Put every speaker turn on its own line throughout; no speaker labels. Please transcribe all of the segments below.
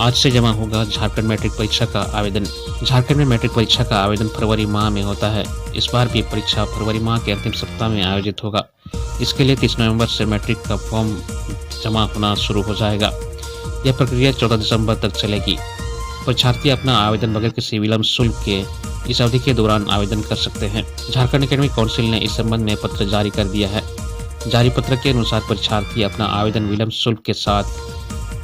आज से जमा होगा झारखंड मैट्रिक परीक्षा का आवेदन। झारखंड में मैट्रिक परीक्षा का आवेदन फरवरी माह में होता है। इस बार भी परीक्षा फरवरी माह के अंतिम सप्ताह में आयोजित होगा। इसके लिए 30 नवंबर से मैट्रिक का फॉर्म जमा होना शुरू हो जाएगा। यह प्रक्रिया 14 दिसंबर तक चलेगी। परीक्षार्थी अपना आवेदन बगैर किसी विलम्ब शुल्क के इस अवधि के दौरान आवेदन कर सकते हैं। झारखंड एकेडमिक काउंसिल ने इस संबंध में पत्र जारी कर दिया है। जारी पत्र के अनुसार परीक्षार्थी अपना आवेदन विलम्ब शुल्क के साथ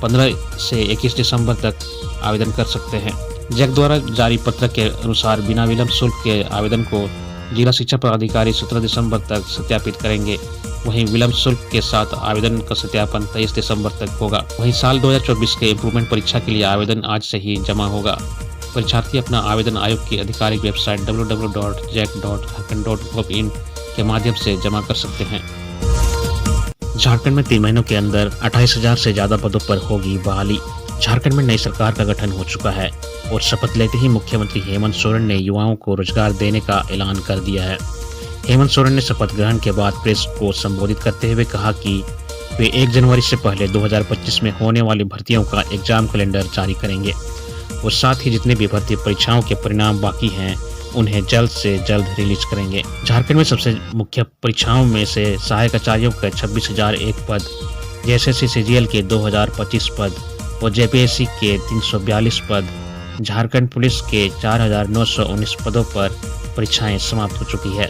15 से 21 दिसंबर तक आवेदन कर सकते हैं। जैक द्वारा जारी पत्र के अनुसार बिना विलम्ब शुल्क के आवेदन को जिला शिक्षा पदाधिकारी 17 दिसंबर तक सत्यापित करेंगे। वहीं विलम्ब शुल्क के साथ आवेदन का सत्यापन 23 दिसंबर तक होगा। वहीं साल 2024 के इम्प्रूवमेंट परीक्षा के लिए आवेदन आज से ही जमा होगा। परीक्षार्थी अपना आवेदन आयोग की आधिकारिक वेबसाइट www.jac.jharkhand.gov.in के माध्यम से जमा कर सकते हैं। झारखंड में 3 महीनों के अंदर 28,000 से ज्यादा पदों पर होगी बहाली। झारखंड में नई सरकार का गठन हो चुका है और शपथ लेते ही मुख्यमंत्री हेमंत सोरेन ने युवाओं को रोजगार देने का ऐलान कर दिया है। हेमंत सोरेन ने शपथ ग्रहण के बाद प्रेस को संबोधित करते हुए कहा कि वे 1 जनवरी से पहले 2025 में होने वाली भर्तियों का एग्जाम कैलेंडर जारी करेंगे और साथ ही जितने भी भर्ती परीक्षाओं के परिणाम बाकी हैं उन्हें जल्द से जल्द रिलीज करेंगे। झारखंड में सबसे मुख्य परीक्षाओं में से सहायक आचार्यों के 26,001 पद, जेएसएससी सीजीएल के 2025 पद और जेपीएससी के 342 पद, झारखंड पुलिस के 4,919 पदों पर परीक्षाएं समाप्त हो चुकी है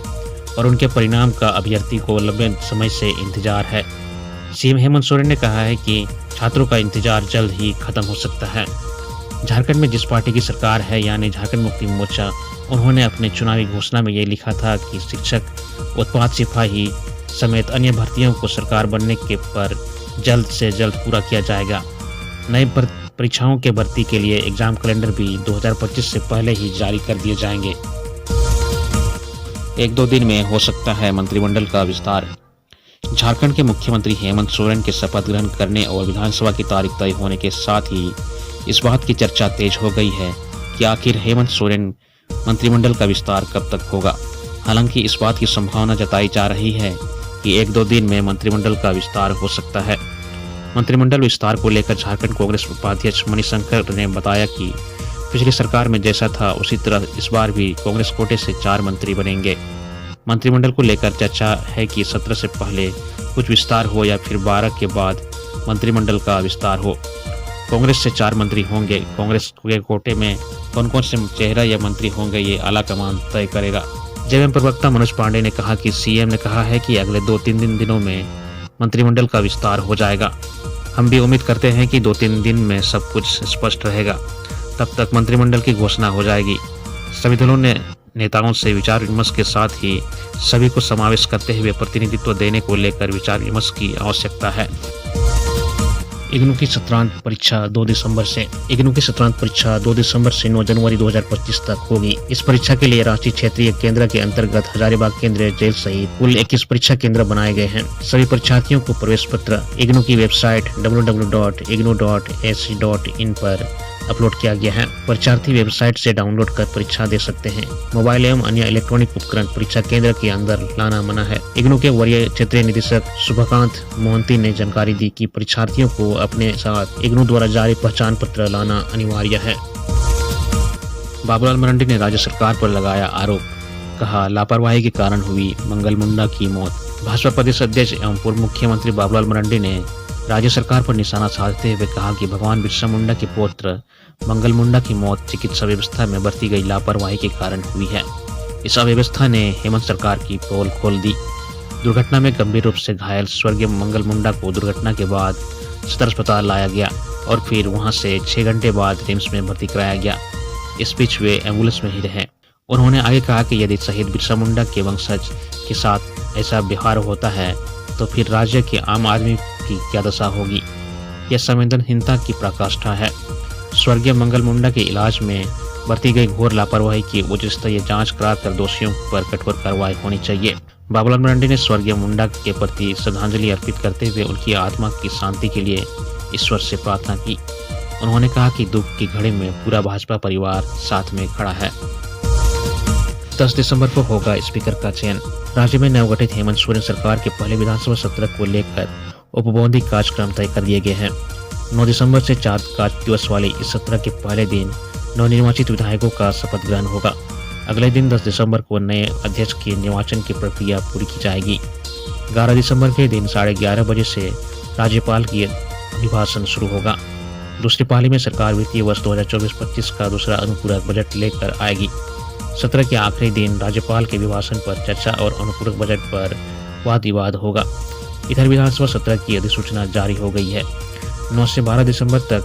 और उनके परिणाम का अभ्यर्थी को लंबे समय से इंतजार है। सीएम हेमंत सोरेन ने कहा है कि छात्रों का इंतजार जल्द ही खत्म हो सकता है। झारखंड में जिस पार्टी की सरकार है यानी झारखंड मुक्ति मोर्चा, उन्होंने अपने चुनावी घोषणा में ये लिखा था कि शिक्षक, उत्पाद सिपाही समेत अन्य भर्तियों को सरकार बनने के पर जल्द से जल्द पूरा किया जाएगा। नई परीक्षाओं के भर्ती के लिए एग्जाम कैलेंडर भी 2025 से पहले ही जारी कर दिए जाएंगे। 1-2 दिन में हो सकता है मंत्रिमंडल का विस्तार। झारखंड के मुख्यमंत्री हेमंत सोरेन के शपथ ग्रहण करने और विधानसभा की तारीख तय होने के साथ ही इस बात की चर्चा तेज हो गई है कि आखिर हेमंत सोरेन मंत्रिमंडल का विस्तार कब तक होगा। हालांकि इस बात की संभावना जताई जा रही है कि 1-2 दिन में मंत्रिमंडल का विस्तार हो सकता है। मंत्रिमंडल विस्तार को लेकर झारखंड कांग्रेस उपाध्यक्ष मणिशंकर ने बताया कि पिछली सरकार में जैसा था उसी तरह इस बार भी कांग्रेस कोटे से 4 मंत्री बनेंगे। मंत्रिमंडल को लेकर चर्चा है कि 17 से पहले कुछ विस्तार हो या फिर 12 के बाद मंत्रिमंडल का विस्तार हो। कांग्रेस से 4 मंत्री होंगे। कांग्रेस के कोटे में कौन कौन से चेहरा या मंत्री होंगे ये आला कमान तय करेगा। जेएमएम प्रवक्ता मनोज पांडे ने कहा कि सीएम ने कहा है कि अगले 2-3 दिनों में मंत्रिमंडल का विस्तार हो जाएगा। हम भी उम्मीद करते हैं कि 2-3 दिन में सब कुछ स्पष्ट रहेगा। तब तक मंत्रिमंडल की घोषणा हो जाएगी। सभी दलों ने नेताओं से विचार विमर्श के साथ ही सभी को समावेश करते हुए प्रतिनिधित्व देने को लेकर विचार विमर्श की आवश्यकता है। इग्नू की सत्रांत परीक्षा 2 दिसंबर से 2 दिसंबर से 9 जनवरी 2025 तक होगी। इस परीक्षा के लिए रांची क्षेत्रीय केंद्र के अंतर्गत हजारीबाग केंद्रीय जेल सहित कुल 21 परीक्षा केंद्र बनाए गए हैं। सभी परीक्षार्थियों को प्रवेश पत्र इग्नू की वेबसाइट www.ignu.ac.in पर अपलोड किया गया है। परीक्षार्थी वेबसाइट से डाउनलोड कर परीक्षा दे सकते हैं। मोबाइल एवं अन्य इलेक्ट्रॉनिक उपकरण परीक्षा केंद्र के अंदर लाना मना है। इग्नू के वरीय क्षेत्रीय निदेशक शुभकांत मोहंती ने जानकारी दी कि परीक्षार्थियों को अपने साथ इग्नू द्वारा जारी पहचान पत्र लाना अनिवार्य है। बाबूलाल मरांडी ने राज्य सरकार पर लगाया आरोप, कहा लापरवाही के कारण हुई मंगल मुंडा की मौत। भाजपा प्रदेश अध्यक्ष एवं पूर्व मुख्यमंत्री बाबूलाल मरांडी ने राज्य सरकार पर निशाना साधते हुए कहा कि भगवान बिरसा मुंडा के पुत्र मंगल मुंडा की मौत चिकित्सा व्यवस्था में बरती गई लापरवाही के कारण हुई है। इस अव्यवस्था ने हेमंत सरकार की पोल खोल दी। दुर्घटना में गंभीर रूप से घायल स्वर्गीय मंगल मुंडा को दुर्घटना के बाद सदर अस्पताल लाया गया और फिर वहां से 6 घंटे बाद रिम्स में भर्ती कराया गया। इस बीच वे एम्बुलेंस में ही रहे। उन्होंने आगे कहा कि यदि शहीद बिरसा मुंडा के वंशज के साथ ऐसा व्यवहार होता है तो फिर राज्य के आम आदमी की क्या दशा होगी। यह संवेदनहीनता की पराकाष्ठा है। स्वर्गीय मंगल मुंडा के इलाज में बरती गई घोर लापरवाही की उच्च स्तरीय जांच कराकर दोषियों पर कठोर कार्रवाई होनी चाहिए। बाबूलाल मरांडी ने स्वर्गीय मुंडा के प्रति श्रद्धांजलि अर्पित करते हुए उनकी आत्मा की शांति के लिए ईश्वर से प्रार्थना की। उन्होंने कहा कि दुख की घड़ी में पूरा भाजपा परिवार साथ में खड़ा है। 10 दिसंबर को होगा स्पीकर का चयन। राज्य में नवगठित हेमंत सोरेन सरकार के पहले विधानसभा सत्र को लेकर औपबौद्धिक कार्यक्रम तय कर दिए गए हैं। 9 दिसंबर से 4 कार्य दिवस वाले इस सत्र के पहले दिन नवनिर्वाचित विधायकों का शपथ ग्रहण होगा। अगले दिन 10 दिसंबर को नए अध्यक्ष के निर्वाचन की प्रक्रिया पूरी की जाएगी। 11 दिसंबर के दिन 11:30 बजे से राज्यपाल की अभिभाषण शुरू होगा। दूसरी पाली में सरकार वित्तीय वर्ष 2024-25 का दूसरा अनुपूरक बजट लेकर आएगी। सत्र के आखिरी दिन राज्यपाल के अभिभाषण पर चर्चा और अनुपूरक बजट पर वाद विवाद होगा। इधर विधानसभा सत्र की अधिसूचना जारी हो गई है। 9 से 12 दिसंबर तक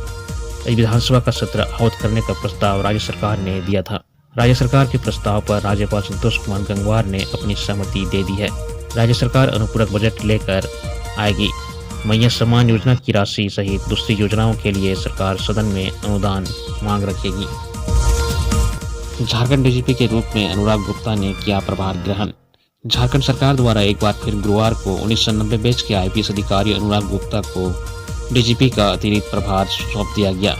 विधानसभा का सत्र आहूत करने का प्रस्ताव राज्य सरकार ने दिया था। राज्य सरकार के प्रस्ताव पर राज्यपाल संतोष कुमार गंगवार ने अपनी सहमति दे दी है। राज्य सरकार अनुपूरक बजट लेकर आएगी। मैया सम्मान योजना की राशि सहित दूसरी योजनाओं के लिए सरकार सदन में अनुदान मांग रखेगी। झारखंड डीजीपी के रूप में अनुराग गुप्ता ने किया प्रभार ग्रहण। झारखंड सरकार द्वारा एक बार फिर गुरुवार को 1990 बैच के आईपीएस अधिकारी अनुराग गुप्ता को डीजीपी का अतिरिक्त प्रभार सौंप दिया गया।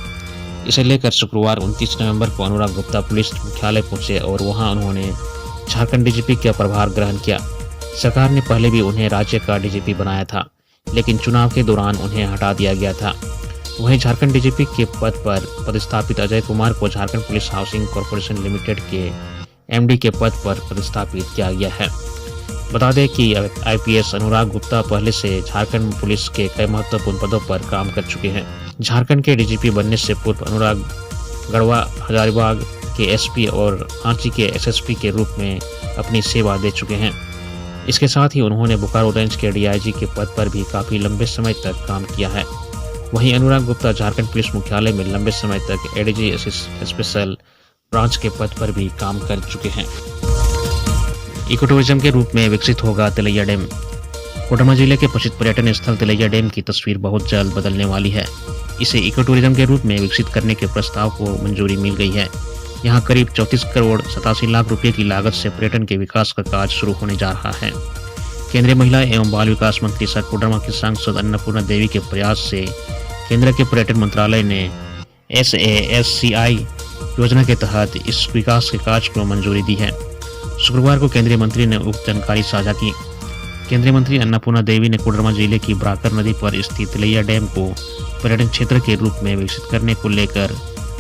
इसे लेकर शुक्रवार 29 नवंबर को अनुराग गुप्ता पुलिस मुख्यालय पहुंचे और वहां उन्होंने झारखंड डीजीपी का प्रभार ग्रहण किया। सरकार ने पहले भी उन्हें राज्य का डीजीपी बनाया था, लेकिन चुनाव के दौरान उन्हें हटा दिया गया था। वहीं झारखंड डीजीपी के पद पर पदस्थापित अजय कुमार को Jharkhand police housing corporation limited के एमडी के पद पर पदस्थापित किया गया है। बता दें कि आईपीएस अनुराग गुप्ता पहले से झारखंड पुलिस के कई महत्वपूर्ण पदों पर काम कर चुके हैं। झारखंड के डीजीपी बनने से पूर्व अनुराग गढ़वा हजारीबाग के एसपी और रांची के एसएसपी के रूप में अपनी सेवा दे चुके हैं। इसके साथ ही उन्होंने बोकारो रेंज के डीआईजी के पद पर भी काफी लंबे समय तक काम किया है। वहीं अनुराग गुप्ता झारखंड पुलिस मुख्यालय में लंबे समय तक एडीजी स्पेशल ब्रांच के पद पर भी काम कर चुके हैं। इको टूरिज्म के रूप में विकसित होगा तिलैया डैम। कोडरमा जिले के प्रसिद्ध पर्यटन स्थल तिलैया डैम की तस्वीर बहुत जल्द बदलने वाली है। इसे इको टूरिज्म के रूप में विकसित करने के प्रस्ताव को मंजूरी मिल गई है। यहाँ करीब 34 करोड़ 87 लाख रुपए की लागत से पर्यटन के विकास का कार्य शुरू होने जा रहा है। केंद्रीय महिला एवं बाल विकास मंत्री सह कोडरमा की सांसद अन्नपूर्णा देवी के प्रयास से केंद्र के पर्यटन मंत्रालय ने SASCI योजना के तहत इस विकास के कार्य को मंजूरी दी है। शुक्रवार को केंद्रीय मंत्री ने उक्त जानकारी साझा की। केंद्रीय मंत्री अन्नपूर्णा देवी ने कोडरमा जिले की ब्राकर नदी पर स्थित तिलैया डैम को पर्यटन क्षेत्र के रूप में विकसित करने को लेकर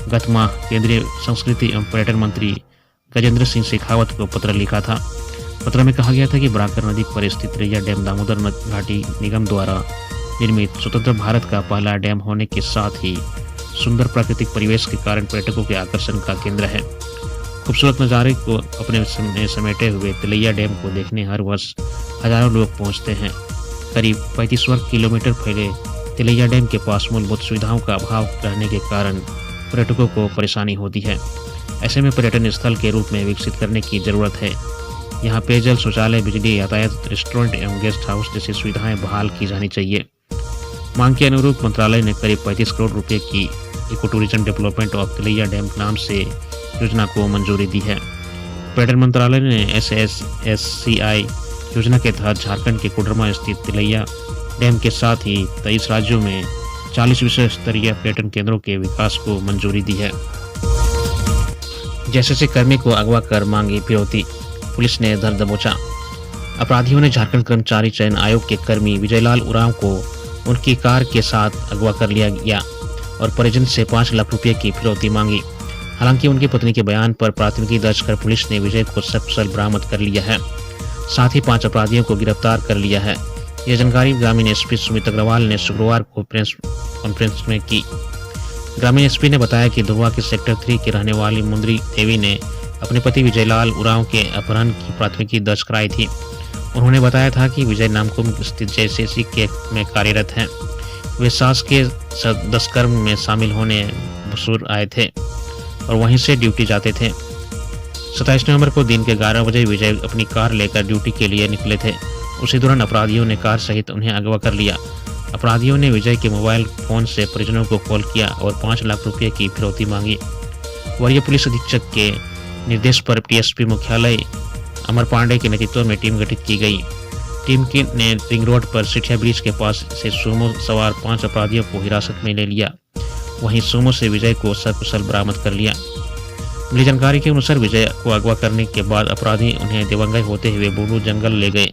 गत माह केंद्रीय संस्कृति एवं पर्यटन मंत्री गजेंद्र सिंह शेखावत को पत्र लिखा था। पत्र में कहा गया था कि ब्राकर नदी पर स्थित तिलैया डैम दामोदर घाटी निगम द्वारा निर्मित स्वतंत्र भारत का पहला डैम होने के साथ ही सुंदर प्राकृतिक परिवेश के कारण पर्यटकों के आकर्षण का केंद्र है। खूबसूरत नज़ारे को अपने में समेटे हुए तिलैया डैम को देखने हर वर्ष हजारों लोग पहुंचते हैं। करीब 35 वर्ग किलोमीटर फैले तिलैया डैम के पास मूलभूत सुविधाओं का अभाव रहने के कारण पर्यटकों को परेशानी होती है। ऐसे में पर्यटन स्थल के रूप में विकसित करने की जरूरत है। यहाँ पेयजल, शौचालय, बिजली, यातायात, रेस्टोरेंट एवं गेस्ट हाउस जैसी सुविधाएं बहाल की जानी चाहिए। मांग के अनुरूप मंत्रालय ने करीब 35 करोड़ रुपए की eco tourism development of Tilaiya dam नाम से योजना को मंजूरी दी है। पर्यटन मंत्रालय ने SASCI योजना के तहत झारखंड के कोडरमा स्थित तिलैया डैम के साथ ही 23 राज्यों में 40 विश्व स्तरीय पर्यटन केंद्रों के विकास को मंजूरी दी है। जैसे कर्मी को अगवा कर मांगी फिरौती, पुलिस ने धर दबोचा। अपराधियों ने झारखंड कर्मचारी चयन आयोग के कर्मी विजयलाल उरांव को उनकी कार के साथ अगवा कर लिया गया और परिजन से 5 लाख रुपए की फिरौती मांगी। हालांकि उनकी पत्नी के बयान पर प्राथमिकी दर्ज कर पुलिस ने विजय को सकुशल बरामद कर लिया है। साथ ही 5 अपराधियों को गिरफ्तार कर लिया है। यह जानकारी ग्रामीण एसपी सुमित अग्रवाल ने शुक्रवार को प्रेस कॉन्फ्रेंस में की। ग्रामीण एसपी ने बताया कि धुरवा के सेक्टर 3 की रहने वाली मुंदरी देवी ने अपने पति विजयलाल उरांव के अपहरण की प्राथमिकी दर्ज कराई थी। उन्होंने बताया था कि विजय नामकुम स्थित JCC के में कार्यरत हैं। वे सास के दुष्कर्म में शामिल होने भसूर आए थे और वहीं से ड्यूटी जाते थे। 27 नवंबर को दिन के 11 बजे विजय अपनी कार लेकर ड्यूटी के लिए निकले थे। उसी दौरान अपराधियों ने कार सहित उन्हें अगवा कर लिया। अपराधियों ने विजय के मोबाइल फोन से परिजनों को कॉल किया और 5 लाख रुपए की फिरौती मांगी। वरीय पुलिस अधीक्षक के निर्देश पर TSP मुख्यालय अमर पांडे के नेतृत्व में टीम गठित की गई। टीम ने रिंग रोड पर सिठिया ब्रिज के पास से सूमो सवार 5 अपराधियों को हिरासत में ले लिया। वहीं सूमो से विजय को सकुशल बरामद कर लिया। मिली जानकारी के अनुसार विजय को अगवा करने के बाद अपराधी उन्हें दिवंगत होते हुए बुलू जंगल ले गए।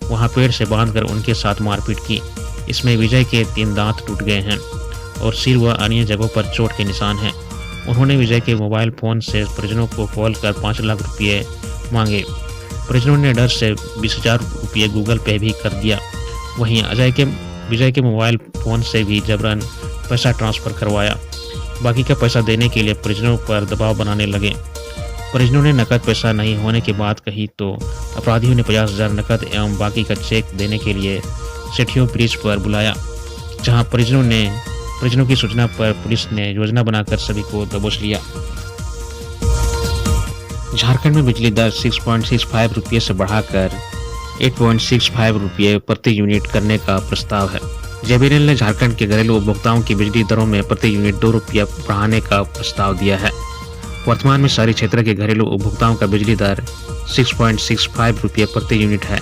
वहां पेड़ से बांधकर उनके साथ मारपीट की। इसमें विजय के 3 दांत टूट गए हैं। और सिर व अन्य जगहों पर चोट के निशान हैं। उन्होंने विजय के मोबाइल फ़ोन से परिजनों को कॉल कर 5 लाख रुपये मांगे। परिजनों ने डर से 20,000 रुपये गूगल पे भी कर दिया। वहीं विजय के मोबाइल फ़ोन से भी जबरन पैसा ट्रांसफ़र करवाया। बाकी का पैसा देने के लिए परिजनों पर दबाव बनाने लगे। परिजनों ने नकद पैसा नहीं होने की बात कही तो अपराधियों ने 50,000 नकद एवं बाकी का चेक देने के लिए सेठियों ब्रिज पर बुलाया, जहां परिजनों की सूचना पर पुलिस ने योजना बनाकर सभी को दबोच लिया। झारखंड में बिजली दर 6.65 रुपये से बढ़ाकर 8.65 रुपये प्रति यूनिट करने का प्रस्ताव है। जेबीएनएल ने झारखंड के घरेलू उपभोक्ताओं की बिजली दरों में प्रति यूनिट 2 रुपया बढ़ाने का प्रस्ताव दिया है। वर्तमान में शहरी क्षेत्र के घरेलू उपभोक्ताओं का बिजली दर 6.65 रुपये प्रति यूनिट है,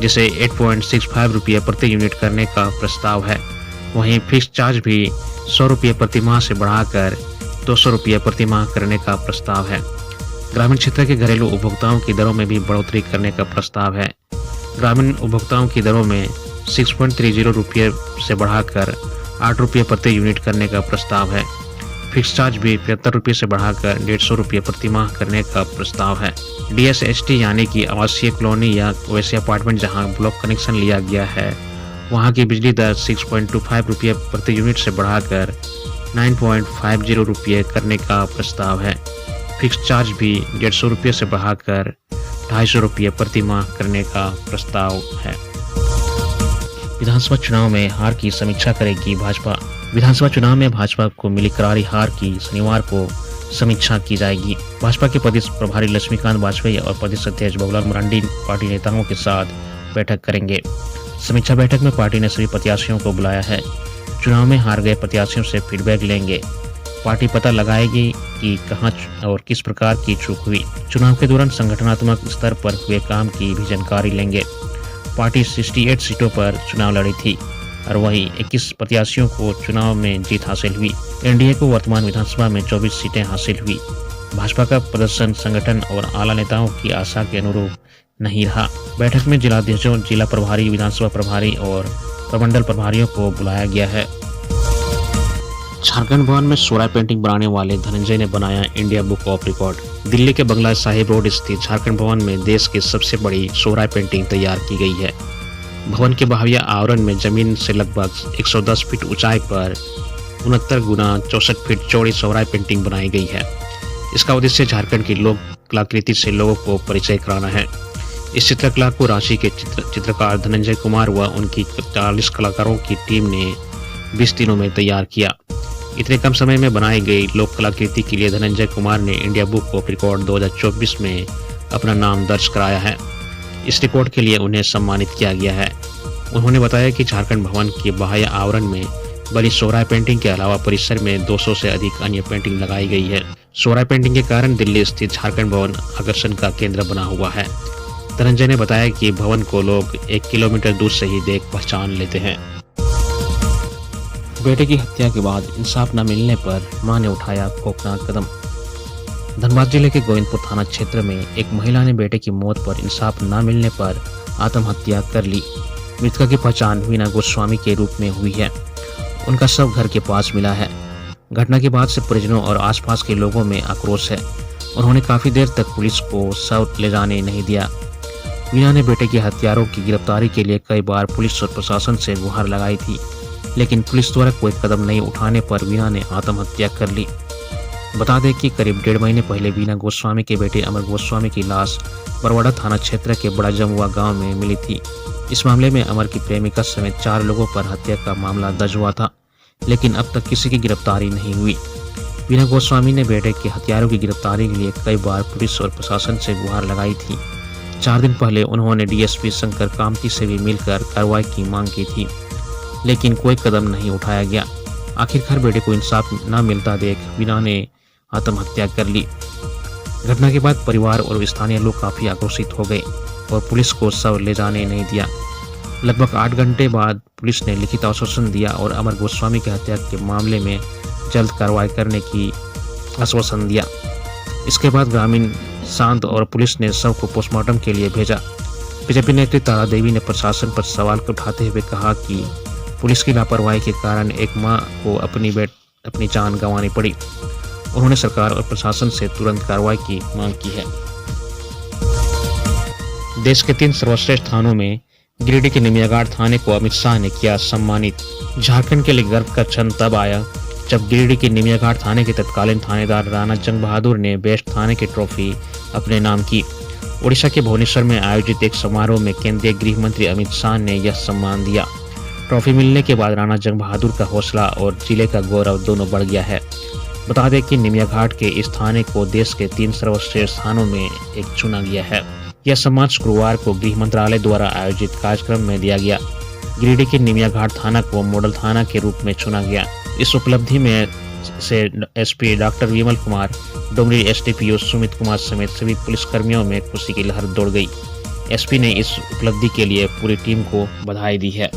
जिसे 8.65 रुपये प्रति यूनिट करने का प्रस्ताव है। वहीं फिक्स चार्ज भी 100 रुपये प्रति माह से बढ़ाकर 200 रुपये प्रति माह करने का प्रस्ताव है। ग्रामीण क्षेत्र के घरेलू उपभोक्ताओं की दरों में भी बढ़ोतरी करने का प्रस्ताव है। ग्रामीण उपभोक्ताओं की दरों में 6.30 रुपये से बढ़ाकर 8 रुपये प्रति यूनिट करने का प्रस्ताव है। फिक्स चार्ज भी 75 रुपये से बढ़ाकर 150 रुपये प्रति माह करने का प्रस्ताव है। DSHT यानी कि आवासीय कॉलोनी या वैसे अपार्टमेंट जहां ब्लॉक कनेक्शन लिया गया है, वहां की बिजली दर 6.25 रुपये प्रति यूनिट से बढ़ाकर 9.50 रुपये करने का प्रस्ताव है। फिक्स चार्ज भी 150 रुपये से बढ़ाकर 250 रुपये प्रति माह करने का प्रस्ताव है। विधानसभा चुनाव में हार की समीक्षा करेगी भाजपा। विधानसभा चुनाव में भाजपा को मिली करारी हार की शनिवार को समीक्षा की जाएगी। भाजपा के प्रदेश प्रभारी लक्ष्मीकांत वाजपेयी और प्रदेश अध्यक्ष बाबूलाल मरांडी पार्टी नेताओं के साथ बैठक करेंगे। समीक्षा बैठक में पार्टी ने सभी प्रत्याशियों को बुलाया है। चुनाव में हार गए प्रत्याशियों से फीडबैक लेंगे। पार्टी पता लगाएगी कि कहां और किस प्रकार की चूक हुई। चुनाव के दौरान संगठनात्मक स्तर पर हुए काम की भी जानकारी लेंगे। पार्टी 68 सीटों पर चुनाव लड़ी थी और वहीं 21 प्रत्याशियों को चुनाव में जीत हासिल हुई। एनडीए को वर्तमान विधानसभा में 24 सीटें हासिल हुई। भाजपा का प्रदर्शन संगठन और आला नेताओं की आशा के अनुरूप नहीं रहा। बैठक में जिलाध्यक्षों, जिला प्रभारी, विधानसभा प्रभारी और प्रमंडल प्रभारियों को बुलाया गया है। झारखंड भवन में सोराय पेंटिंग बनाने वाले धनंजय ने बनाया India book of record. Delhi के बंगला साहिब रोड स्थित झारखंड भवन में देश की सबसे बड़ी सोराय पेंटिंग तैयार की गई है। भवन के बाहरी आवरण में जमीन से लगभग 110 फीट ऊंचाई पर 69 गुना 64 फीट चौड़ी सोराय पेंटिंग बनाई गई है। इसका उद्देश्य झारखंड की लोक कलाकृति से लोगों को परिचय कराना है। इस चित्रकला को रांची के चित्रकार धनंजय कुमार व उनकी 40 कलाकारों की टीम ने 20 दिनों में तैयार किया। इतने कम समय में बनाई गई लोक कलाकृति के लिए धनंजय कुमार ने इंडिया बुक ऑफ रिकॉर्ड 2024 में अपना नाम दर्ज कराया है। इस रिकॉर्ड के लिए उन्हें सम्मानित किया गया है। उन्होंने बताया कि झारखंड भवन के बाह्य आवरण में बनी सोराय पेंटिंग के अलावा परिसर में 200 से अधिक अन्य पेंटिंग लगाई गई है। सोराय पेंटिंग के कारण दिल्ली स्थित झारखंड भवन आकर्षण का केंद्र बना हुआ है। धनंजय ने बताया कि भवन को लोग 1 किलोमीटर दूर से ही देख पहचान लेते हैं। बेटे की हत्या के बाद इंसाफ न मिलने पर मां ने उठाया खौफनाक कदम। धनबाद जिले के गोविंदपुर थाना क्षेत्र में एक महिला ने बेटे की मौत पर इंसाफ न मिलने पर आत्महत्या कर ली। मृतका की पहचान वीना गोस्वामी के रूप में हुई है। उनका शव घर के पास मिला है। घटना के बाद से परिजनों और आसपास के लोगों में आक्रोश है। उन्होंने काफी देर तक पुलिस को शव ले जाने नहीं दिया। वीना ने बेटे के हत्यारों की गिरफ्तारी के लिए कई बार पुलिस और प्रशासन से गुहार लगाई थी, लेकिन पुलिस द्वारा कोई कदम नहीं उठाने पर वीना ने आत्महत्या कर ली। बता दें कि करीब 1.5 महीने पहले वीना गोस्वामी के बेटे अमर गोस्वामी की लाश बरवाड़ा थाना क्षेत्र के बड़ा जमुआ गांव में मिली थी। इस मामले में अमर की प्रेमिका समेत 4 लोगों पर हत्या का मामला दर्ज हुआ था, लेकिन अब तक किसी की गिरफ्तारी नहीं हुई। वीना गोस्वामी ने बेटे के हत्यारों की गिरफ्तारी के लिए कई बार पुलिस और प्रशासन से गुहार लगाई थी। 4 दिन पहले उन्होंने डीएसपी शंकर कामती से भी मिलकर कार्रवाई की मांग की थी, लेकिन कोई कदम नहीं उठाया गया। आखिरकार बेटे को इंसाफ न मिलता देख वीना ने आत्महत्या कर ली। घटना के बाद परिवार और स्थानीय लोग काफी आक्रोशित हो गए और पुलिस को शव ले जाने नहीं दिया। लगभग 8 घंटे बाद पुलिस ने लिखित आश्वासन दिया और अमर गोस्वामी की हत्या के मामले में जल्द कार्रवाई करने की आश्वासन दिया। इसके बाद ग्रामीण शांत और पुलिस ने शव को पोस्टमार्टम के लिए भेजा। बीजेपी नेत्री तारा देवी ने प्रशासन पर सवाल उठाते हुए कहा कि पुलिस की लापरवाही के कारण एक मां को अपनी जान गंवानी पड़ी। उन्होंने सरकार और प्रशासन से तुरंत कार्रवाई की मांग की है। देश के 3 सर्वश्रेष्ठ थानों में गिरिडीह के निमियाघाट थाने को अमित शाह ने किया सम्मानित। झारखंड के लिए गर्व का क्षण तब आया जब गिरिडीह के निमियाघाट थाने के तत्कालीन थानेदार राणा जंग बहादुर ने बेस्ट थाने की ट्रॉफी अपने नाम की। ओडिशा के भुवनेश्वर में आयोजित एक समारोह में केंद्रीय गृह मंत्री अमित शाह ने यह सम्मान दिया। ट्रॉफी मिलने के बाद राणा जंग बहादुर का हौसला और जिले का गौरव दोनों बढ़ गया है। बता दें कि निमियाघाट के इस थाने को देश के 3 सर्वश्रेष्ठ थानों में एक चुना गया है। यह सम्मान शुक्रवार को गृह मंत्रालय द्वारा आयोजित कार्यक्रम में दिया गया। गिरिडीह के निमियाघाट थाना को मॉडल थाना के रूप में चुना गया। इस उपलब्धि में से SP doctor Vimal Kumar, Dumri SDPO Sumit Kumar समेत सभी पुलिसकर्मियों में खुशी की लहर दौड़ गई। एसपी ने इस उपलब्धि के लिए पूरी टीम को बधाई दी है।